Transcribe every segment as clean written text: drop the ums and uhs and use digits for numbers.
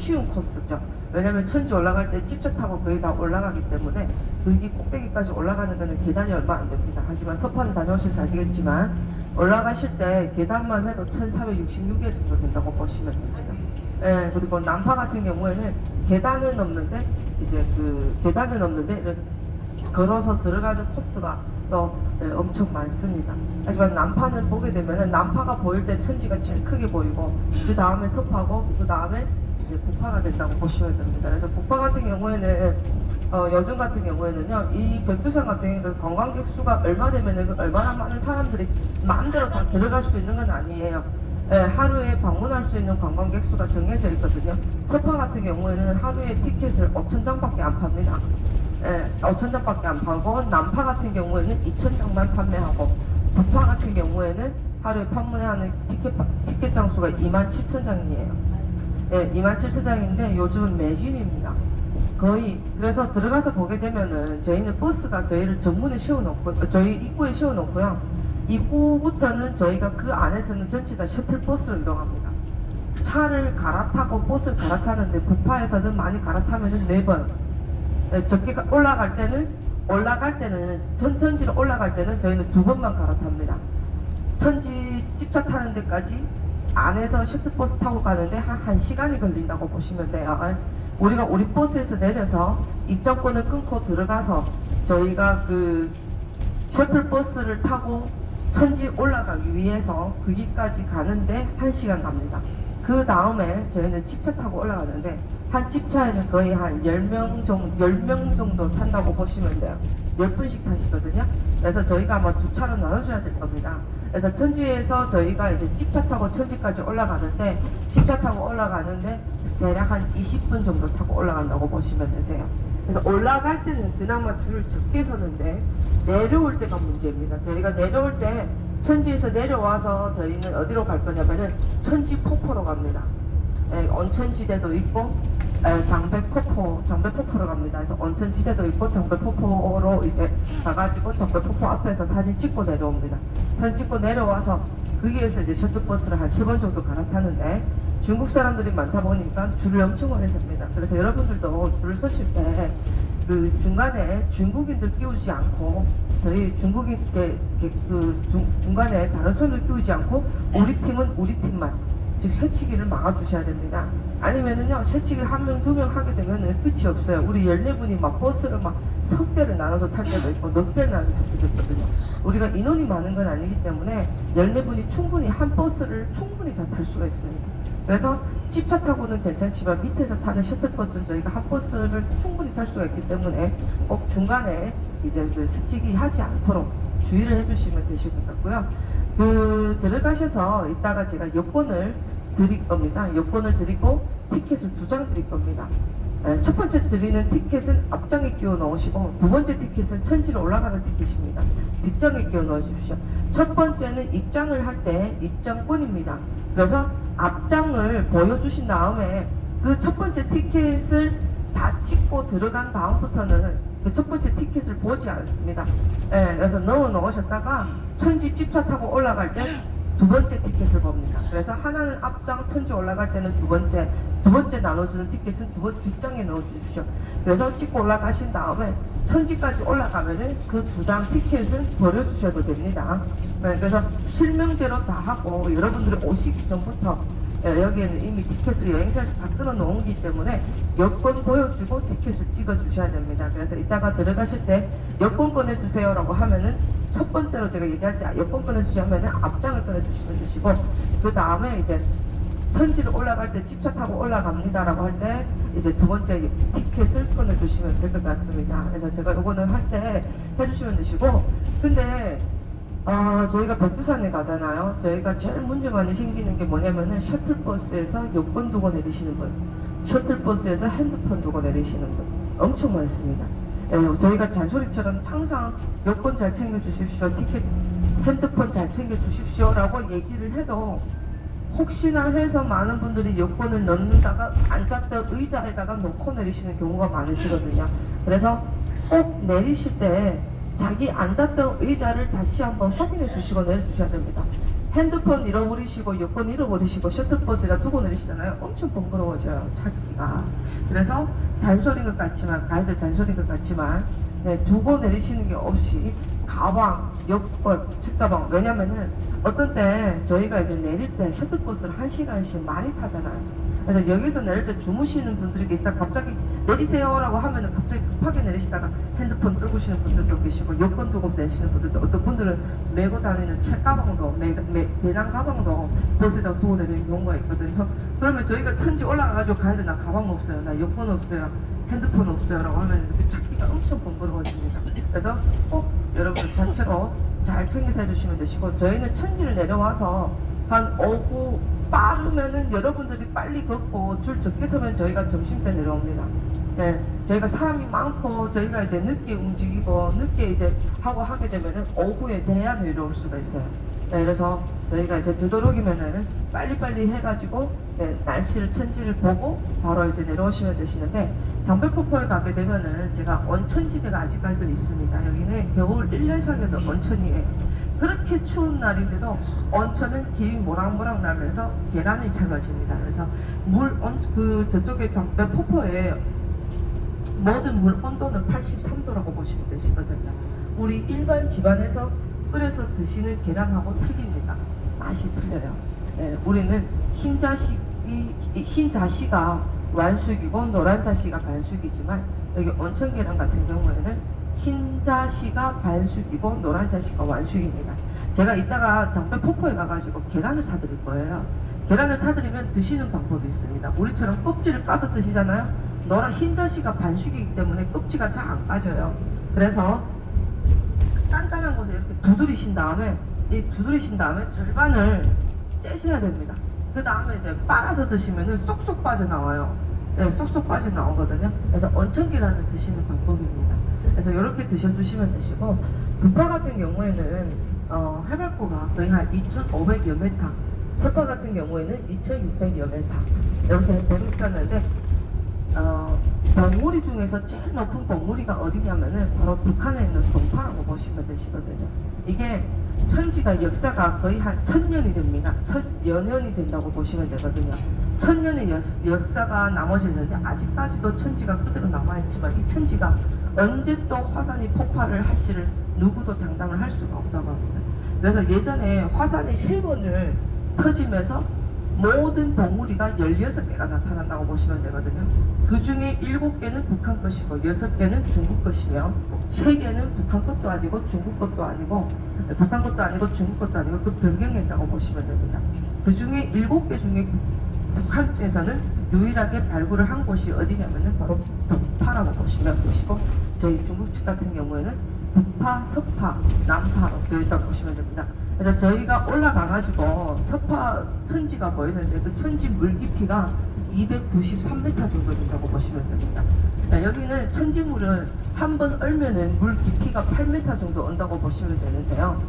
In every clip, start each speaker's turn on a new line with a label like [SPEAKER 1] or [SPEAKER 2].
[SPEAKER 1] 쉬운 코스죠. 왜냐면 천지 올라갈 때 직접 타고 거의 다 올라가기 때문에 거기 꼭대기까지 올라가는 거는 계단이 얼마 안 됩니다. 하지만 서판을 다녀오셔서 아시겠지만 올라가실 때 계단만 해도 1466개 정도 된다고 보시면 됩니다. 예, 그리고 난파 같은 경우에는 계단은 없는데 이제 그 계단은 없는데 이런 걸어서 들어가는 코스가 또 엄청 많습니다. 하지만 난파는 보게 되면은 난파가 보일 때 천지가 제일 크게 보이고 그 다음에 섭하고 그 다음에 이제 북파가 된다고 보시면 됩니다. 그래서 북파 같은 경우에는 여중 같은 경우에는요, 이 백두산 같은 경우에는 관광객 수가 얼마 되면은 얼마나 많은 사람들이 마음대로 다 들어갈 수 있는 건 아니에요. 예, 하루에 방문할 수 있는 관광객 수가 정해져 있거든요. 서파 같은 경우에는 하루에 티켓을 5,000장밖에 안 팝니다. 5,000장밖에 안 팔고 남파 같은 경우에는 2,000장만 판매하고 북파 같은 경우에는 하루에 판매하는 티켓 장수가 27,000장이에요. 27,000장인데 요즘은 매진입니다. 거의 그래서 들어가서 보게 되면은 저희는 버스가 저희를 정문에 세워놓고 저희 입구에 세워놓고요. 입구부터는 저희가 그 안에서는 전체 다 셔틀버스로 이동합니다. 차를 갈아타고 버스를 갈아타는데 북파에서는 많이 갈아타면은 4번, 적게 올라갈 때는 천지로 올라갈 때는 저희는 2번만 갈아탑니다. 천지 집차 타는 데까지 안에서 셔틀버스 타고 가는데 한 1시간이 걸린다고 보시면 돼요. 우리가 우리 버스에서 내려서 입장권을 끊고 들어가서 저희가 그 셔틀버스를 타고 천지 올라가기 위해서 거기까지 가는데 1시간 갑니다. 그 다음에 저희는 집차 타고 올라가는데 한 집차에는 거의 한 10명 정도 탄다고 보시면 돼요. 10분씩 타시거든요. 그래서 저희가 아마 2차로 나눠줘야 될 겁니다. 그래서 천지에서 저희가 이제 집차 타고 천지까지 올라가는데 집차 타고 올라가는데 대략 한 20분 정도 타고 올라간다고 보시면 되세요. 그래서 올라갈 때는 그나마 줄을 적게 서는데 내려올 때가 문제입니다. 저희가 내려올 때 천지에서 내려와서 저희는 어디로 갈 거냐면은 천지 폭포로 갑니다. 온천지대도 있고 장배폭포로 갑니다. 그래서 온천지대도 있고 장배폭포로 이제 가가지고 장배폭포 앞에서 사진 찍고 내려옵니다. 사진 찍고 내려와서 거기에서 이제 셔틀버스를 한 10번 정도 갈아타는데 중국 사람들이 많다 보니까 줄을 엄청 오래 섭니다. 그래서 여러분들도 줄을 서실 때 그 중간에 중국인들 끼우지 않고 저희 중국인 중간에 다른 손을 끼우지 않고 우리 팀은 우리 팀만 즉 새치기를 막아주셔야 됩니다. 아니면은요 새치기를 한 명, 2명 하게 되면은 끝이 없어요. 우리 14분이 막 버스를 막 석 대를 나눠서 탈 때도 있고 넉 대를 나눠서 탈 때도 있거든요. 우리가 인원이 많은 건 아니기 때문에 14분이 충분히 한 버스를 충분히 다 탈 수가 있습니다. 그래서 집차 타고는 괜찮지만 밑에서 타는 셔틀버스는 저희가 한 버스를 충분히 탈 수가 있기 때문에 꼭 중간에 이제 그 스치기 하지 않도록 주의를 해주시면 되실 것 같고요. 그 들어가셔서 이따가 제가 여권을 드릴 겁니다. 여권을 드리고 티켓을 2장 드릴 겁니다. 첫 번째 드리는 티켓은 앞장에 끼워 넣으시고 두 번째 티켓은 천지로 올라가는 티켓입니다. 뒷장에 끼워 넣으십시오. 첫 번째는 입장을 할 때 입장권입니다. 그래서 앞장을 보여주신 다음에 그 첫 번째 티켓을 다 찍고 들어간 다음부터는 그 첫 번째 티켓을 보지 않습니다. 그래서 넣어 놓으셨다가 천지 집차 타고 올라갈 때 두 번째 티켓을 봅니다. 그래서 하나는 앞장 천지 올라갈 때는 두 번째 나눠주는 티켓은 뒷장에 넣어주십시오. 그래서 찍고 올라가신 다음에 천지까지 올라가면은 그 2장 티켓은 버려주셔도 됩니다. 그래서 실명제로 다 하고 여러분들이 오시기 전부터 여기에는 이미 티켓을 여행사에서 다 끊어 놓은기 때문에 여권 보여주고 티켓을 찍어 주셔야 됩니다. 그래서 이따가 들어가실 때 여권 꺼내주세요 라고 하면은 첫 번째로 제가 얘기할 때 여권 꺼내주시면은 앞장을 꺼내주시면 되시고 그 다음에 이제 천지를 올라갈 때 집차 타고 올라갑니다 라고 할 때 이제 두 번째 티켓을 꺼내주시면 될 것 같습니다. 그래서 제가 요거는 할 때 해주시면 되시고 근데 저희가 백두산에 가잖아요. 저희가 제일 문제 많이 생기는 게 뭐냐면은 셔틀버스에서 여권 두고 내리시는 분, 셔틀버스에서 핸드폰 두고 내리시는 분 엄청 많습니다. 저희가 잔소리처럼 항상 여권 잘 챙겨주십시오, 티켓, 핸드폰 잘 챙겨주십시오 라고 얘기를 해도 혹시나 해서 많은 분들이 여권을 넣는다가 앉았던 의자에다가 놓고 내리시는 경우가 많으시거든요. 그래서 꼭 내리실 때 자기 앉았던 의자를 다시 한번 확인해 주시고 내려주셔야 됩니다. 핸드폰 잃어버리시고 여권 잃어버리시고 셔틀버스에다 두고 내리시잖아요. 엄청 번거로워져요, 찾기가. 그래서 잔소리인 것 같지만, 가이드 잔소리인 것 같지만, 네, 두고 내리시는 게 없이 가방, 여권, 책가방. 왜냐면은 어떤 때 저희가 이제 내릴 때 셔틀버스를 1시간씩 많이 타잖아요. 그래서 여기서 내릴 때 주무시는 분들이 계시다 갑자기 내리세요라고 하면은 갑자기 급하게 내리시다가 핸드폰 들고 오시는 분들도 계시고 여권 두고 내리시는 분들도, 어떤 분들은 메고 다니는 책 가방도 배낭 가방도 버스에다 두고 내리는 경우가 있거든요. 그러면 저희가 천지 올라가가지고 가야 돼. 나 가방 없어요, 나 여권 없어요, 핸드폰 없어요 라고 하면 그 찾기가 엄청 번거로워집니다. 그래서 꼭 여러분 자체로 잘 챙겨서 해주시면 되시고, 저희는 천지를 내려와서 한 오후 빠르면은 여러분들이 빨리 걷고 줄 적게 서면 저희가 점심때 내려옵니다. 네, 저희가 사람이 많고 저희가 이제 늦게 움직이고 늦게 이제 하고 하게 되면은 오후에 돼야 내려올 수가 있어요. 네, 그래서 저희가 이제 되도록이면은 빨리빨리 해가지고 네, 날씨를 천지를 보고 바로 이제 내려오시면 되시는데, 장백폭포에 가게 되면은 제가 온천지대가 아직까지도 있습니다. 여기는 겨울 1년씩에도 온천이에요. 그렇게 추운 날인데도 온천은 길이 모락모락 나면서 계란이 삶아집니다. 그래서 저쪽에 장백폭포에 모든 물 온도는 83도라고 보시면 되시거든요. 우리 일반 집안에서 끓여서 드시는 계란하고 틀립니다. 맛이 틀려요. 네, 우리는 흰 자시가 완숙이고 노란 자시가 반숙이지만, 여기 온천 계란 같은 경우에는 흰 자시가 반숙이고 노란 자시가 완숙입니다. 제가 이따가 장백폭포에 가가지고 계란을 사드릴 거예요. 계란을 사드리면 드시는 방법이 있습니다. 우리처럼 껍질을 까서 드시잖아요. 흰 자시가 반숙이기 때문에 껍질가 잘 안 까져요. 그래서 단단한 곳에 이렇게 두드리신 다음에 절반을 째셔야 됩니다. 그 다음에 이제 빨아서 드시면은 쏙쏙 빠져나와요. 네, 쏙쏙 빠져나오거든요. 그래서 온천 계란을 드시는 방법입니다. 그래서 이렇게 드셔주시면 되시고, 부파 같은 경우에는 해발고가 거의 한 2,500여 메타, 서파 같은 경우에는 2,600여 메타 이렇게 되는데, 봉우리 중에서 제일 높은 봉우리가 어디냐면은 바로 북한에 있는 동파라고 보시면 되시거든요. 이게 천지가 역사가 거의 한 1000년이 됩니다. 1000여년이 된다고 보시면 되거든요. 1000년의 역사가 나머지 있는데 아직까지도 천지가 그대로 남아있지만, 이 천지가 언제 또 화산이 폭발을 할지를 누구도 장담을 할 수가 없다고 합니다. 그래서 예전에 화산이 3번을 터지면서 모든 봉우리가 16개가 나타난다고 보시면 되거든요. 그 중에 7개는 북한 것이고 6개는 중국 것이며, 3개는 북한 것도 아니고 중국 것도 아니고, 북한 것도 아니고 중국 것도 아니고 그 변경에 있다고 보시면 됩니다. 그 중에 7개 중에 북한에서는 유일하게 발굴을 한 곳이 어디냐면은 바로 동파라고 보시면 되시고, 저희 중국 측 같은 경우에는 북파, 서파, 남파로 되어 있다고 보시면 됩니다. 그래서 저희가 올라가가지고 서파 천지가 보이는데 그 천지 물 깊이가 293m 정도 된다고 보시면 됩니다. 여기는 천지물은 한 번 얼면은 물 깊이가 8m 정도 온다고 보시면 되는데요.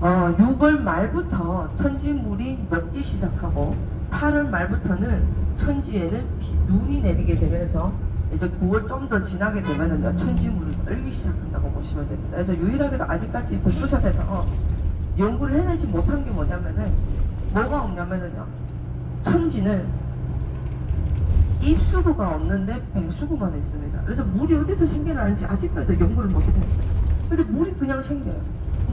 [SPEAKER 1] 6월 말부터 천지물이 녹기 시작하고 8월 말부터는 천지에는 눈이 내리게 되면서 이제 9월 좀 더 지나게 되면은 천지물이 얼기 시작한다고 보시면 됩니다. 그래서 유일하게도 아직까지 백두산에서 연구를 해내지 못한 게 뭐냐면은, 뭐가 없냐면은요, 천지는 입수구가 없는데 배수구만 있습니다. 그래서 물이 어디서 생겨나는지 아직까지도 연구를 못 해냈어요. 근데 물이 그냥 생겨요.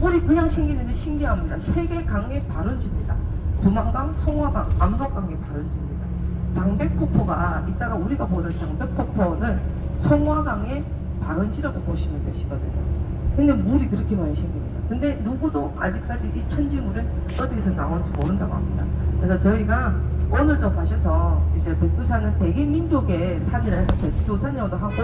[SPEAKER 1] 물이 그냥 생기는데 신기합니다. 3개 강의 발원지입니다. 두만강, 송화강, 압록강의 발원지입니다. 장백폭포가 이따가 우리가 보는 장백폭포는 송화강의 발원지라고 보시면 되시거든요. 근데 물이 그렇게 많이 생깁니다. 근데 누구도 아직까지 이 천지물은 어디서 나온지 모른다고 합니다. 그래서 저희가 오늘도 가셔서 이제 백두산은 백인민족의 산이라 해서 백두산이라고도 하고,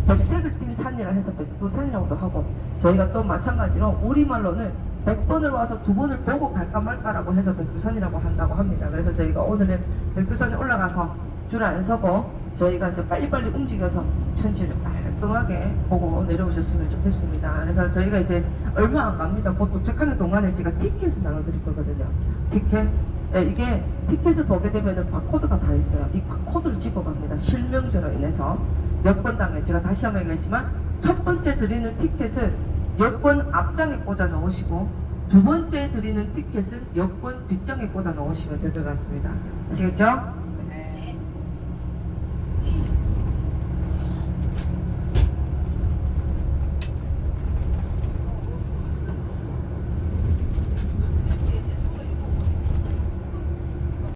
[SPEAKER 1] 백색을 띤 산이라 해서 백두산이라고도 하고, 저희가 또 마찬가지로 우리말로는 100번을 와서 2번을 보고 갈까 말까라고 해서 백두산이라고 한다고 합니다. 그래서 저희가 오늘은 백두산에 올라가서 줄 안 서고 저희가 이제 빨리빨리 움직여서 천지를 깔끔하게 보고 내려오셨으면 좋겠습니다. 그래서 저희가 이제 얼마 안 갑니다. 곧 도착하는 동안에 제가 티켓을 나눠드릴 거거든요. 티켓. 네, 이게 티켓을 보게 되면은 바코드가 다 있어요. 이 바코드를 찍어갑니다. 실명제로 인해서 여권당에, 제가 다시 한번 얘기하지만 첫 번째 드리는 티켓은 여권 앞장에 꽂아 넣으시고, 두 번째 드리는 티켓은 여권 뒷장에 꽂아 놓으시면 될 것 같습니다. 아시겠죠?